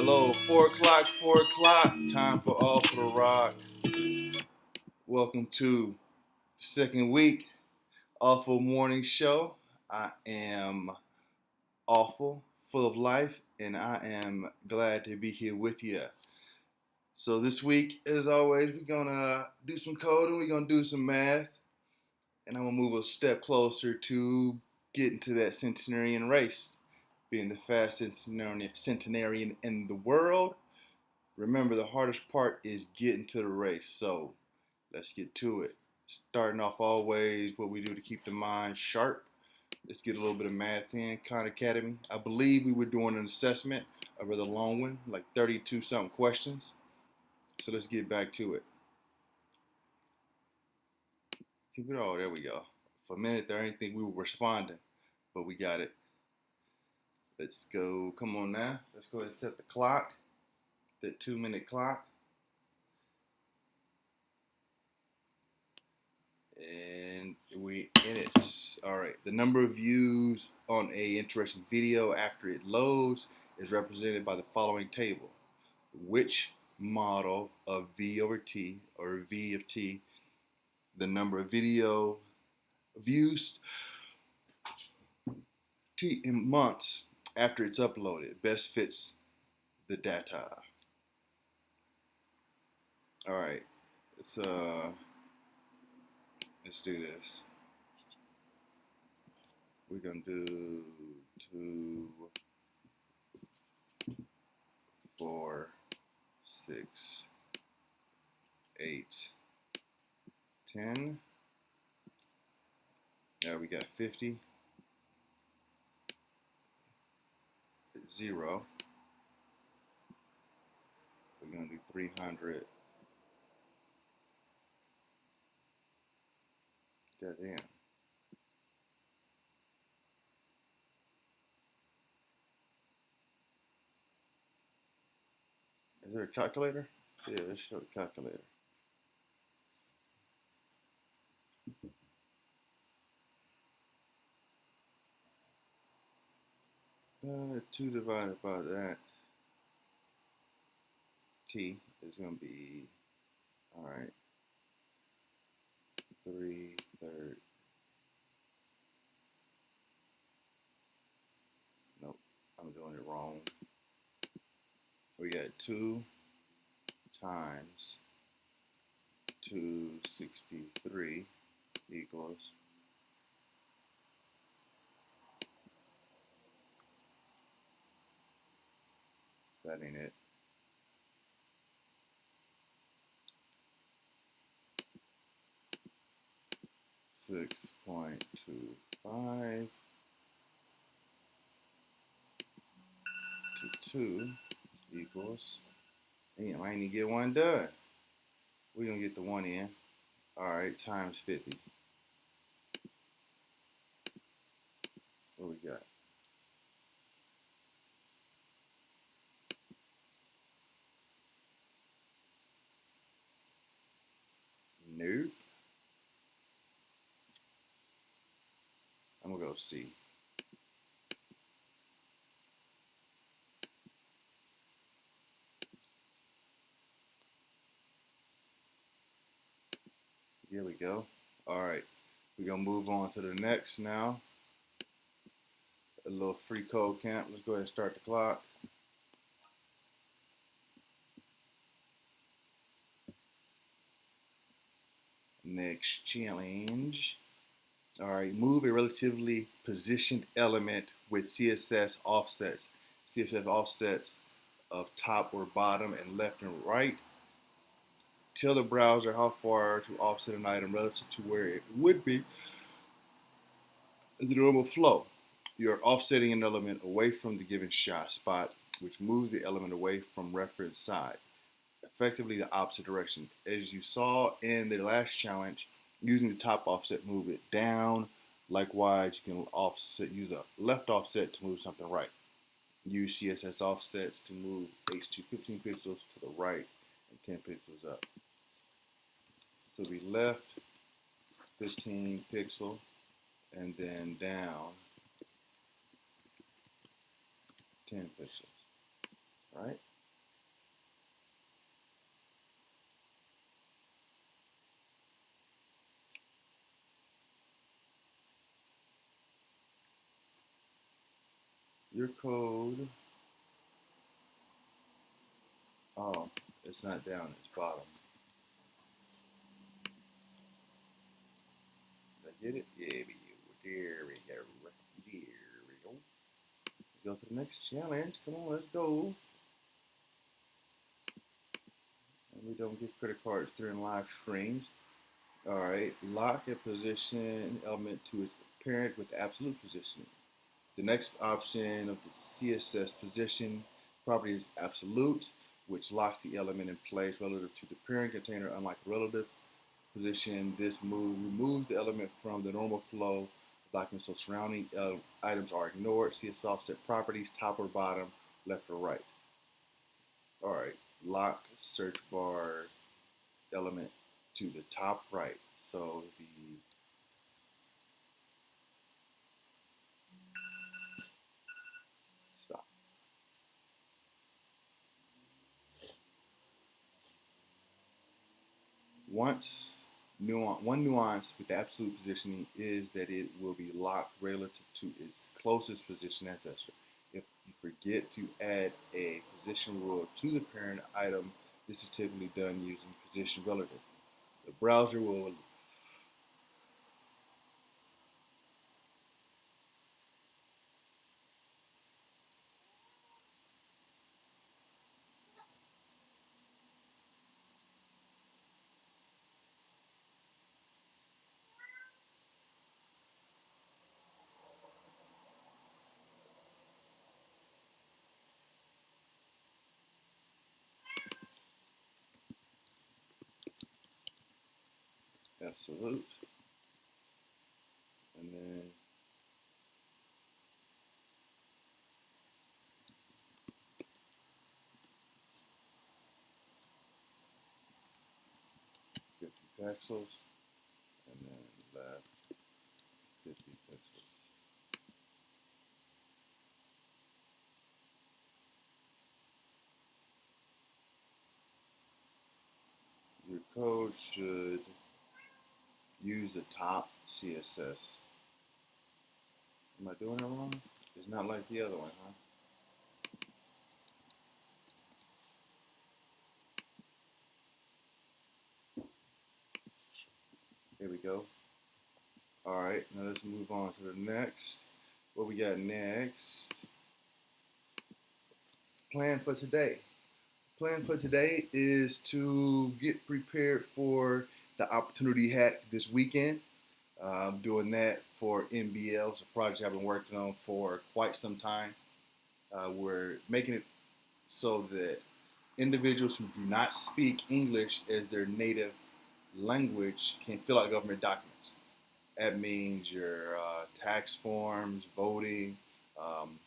Hello, 4 o'clock, 4 o'clock. Time for All for the Rock. Welcome to the second week, Awful Morning Show. I am awful, full of life, and I am glad to be here with you. So this week, as always, we're going to do some coding, we're going to do some math, and I'm going to move a step closer to getting to that centenarian race, being the fastest centenarian in the world. Remember, the hardest part is getting to the race, so let's get to it. Starting off always what we do to keep the mind sharp. Let's get a little bit of math in. Khan Academy. I believe we were doing an assessment, a rather long one, like 32 something questions. So let's get back to it. Keep it all. There we go. For a minute there, I didn't think we were responding, but we got it. Let's go. Come on now. Let's go ahead and set the clock. That 2-minute clock. And we in it. All right. The number of views on a interesting video after it loads is represented by the following table. Which model of V over T, or V of T, the number of video views T in months after it's uploaded best fits the data. All right. Let's do this. We're gonna do 2, 4, 6, 8, 10. Now we got 50, 0. We're gonna do 300. Goddamn. Is there a calculator? Yeah, let's show a calculator. Uh, 2 divided by that, T is going to be, all right, 3/3. Nope, I'm doing it wrong. We got 2 times 263 equals that ain't it. 6.25 to 2 equals, damn, I ain't even get one done. We're going to get the 1 in. All right, times 50. What we got? Nope. I'm going to go C. Here we go. All right, we're going to move on to the next now. A little free code camp. Let's go ahead and start the clock. Next challenge. All right, move a relatively positioned element with CSS offsets. CSS offsets of top or bottom and left and right. Tell the browser how far to offset an item relative to where it would be in the normal flow. You're offsetting an element away from the given spot, which moves the element away from reference side, effectively the opposite direction. As you saw in the last challenge, using the top offset, move it down. Likewise, you can use a left offset to move something right. Use CSS offsets to move H2 15 pixels to the right and 10 pixels up. So we left 15 pixel and then down 10 pixels, right? Your code, oh, it's not down, it's bottom. Did I get it? Yeah, there we go. There we go. Let's go to the next challenge. Come on, let's go. And we don't get credit cards during live streams. All right, lock a position element to its parent with absolute positioning. The next option of the CSS position property is absolute, which locks the element in place relative to the parent container, unlike relative position. This move removes the element from the normal flow of documents, so surrounding items are ignored. CSS offset properties, top or bottom, left or right. All right, lock search bar element to the top right. So the stop. One nuance with the absolute positioning is that it will be locked relative to its closest position ancestor. If you forget to add a position rule to the parent item, this is typically done using position relative. The browser will absolute, and then 50 pixels, and then left 50 pixels. Your code should use the top CSS. Am I doing it wrong? It's not like the other one, huh? Here we go. All right, now let's move on to the next. What we got next? Plan for today. Plan for today is to get prepared for the opportunity hack this weekend. I'm doing that for NBL. It's a project I've been working on for quite some time. We're making it so that individuals who do not speak English as their native language can fill out government documents. That means your tax forms, voting, um,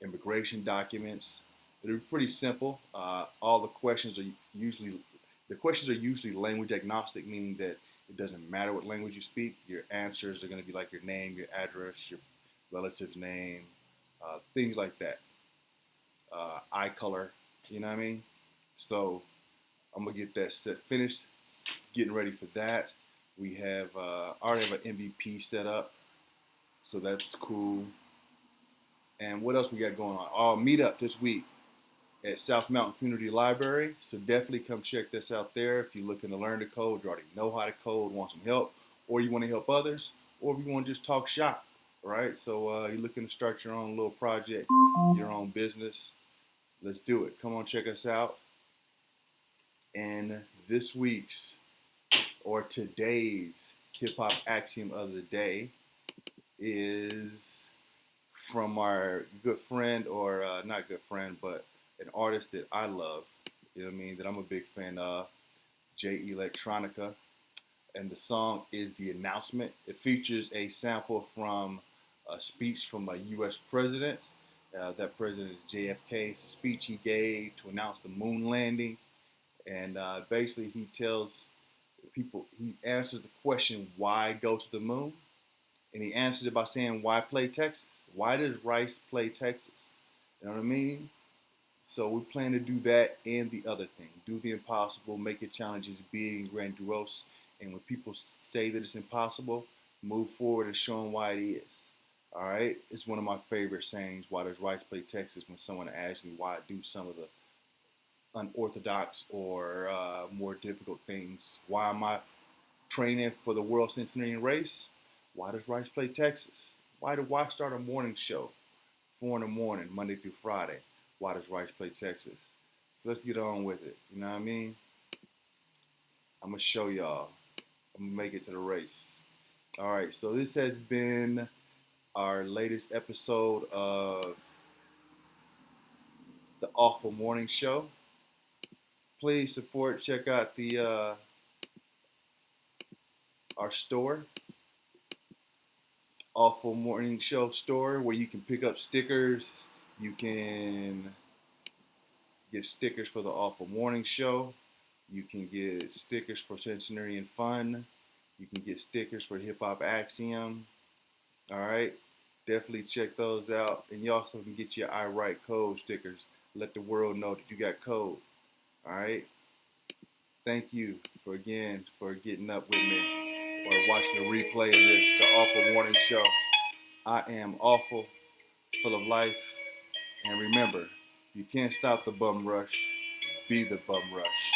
immigration documents. They're pretty simple. All the questions are usually language agnostic, meaning that it doesn't matter what language you speak. Your answers are going to be like your name, your address, your relative's name, things like that. Eye color, you know what I mean? So I'm gonna get that set finished, getting ready for that. We have already have an MVP set up, so that's cool. And what else we got going on? Our meetup this week at South Mountain Community Library. So definitely come check this out there if you're looking to learn to code, you already know how to code, want some help, or you want to help others, or if you want to just talk shop, right? So you're looking to start your own little project, your own business. Let's do it. Come on, check us out. And this week's or today's hip hop axiom of the day is from our good friend, or not good friend, but an artist that I love. You know what I mean? That I'm a big fan of, J Electronica. And the song is The Announcement. It features a sample from a speech from a U.S. president. That president is JFK. It's a speech he gave to announce the moon landing. And basically, he tells people, he answers the question, why go to the moon? And he answered it by saying, why play Texas? Why does Rice play Texas? You know what I mean? So we plan to do that and the other thing. Do the impossible, make your challenges big and grandiose. And when people say that it's impossible, move forward and show them why it is. All right, it's one of my favorite sayings. Why does rice play Texas? When someone asks me why I do some of the unorthodox or more difficult things, why am I training for the World Centenarian race? Why does rice play Texas? Why start a morning show, 4 in the morning, Monday through Friday? Why does rice play Texas? So let's get on with it. You know what I mean? I'm gonna show y'all. I'm gonna make it to the race. All right, so this has been our latest episode of the Awful Morning Show. Please support, check out the our store, Awful Morning Show store, where you can pick up stickers. You can get stickers for the Awful Morning Show. You can get stickers for Centenarian Fun. You can get stickers for Hip Hop Axiom. All right, definitely check those out. And you also can get your I Write Code stickers. Let the world know that you got code. All right. Thank you for getting up with me or watching the replay of this, the Awful Morning Show. I am awful, full of life, and remember, you can't stop the bum rush. Be the bum rush.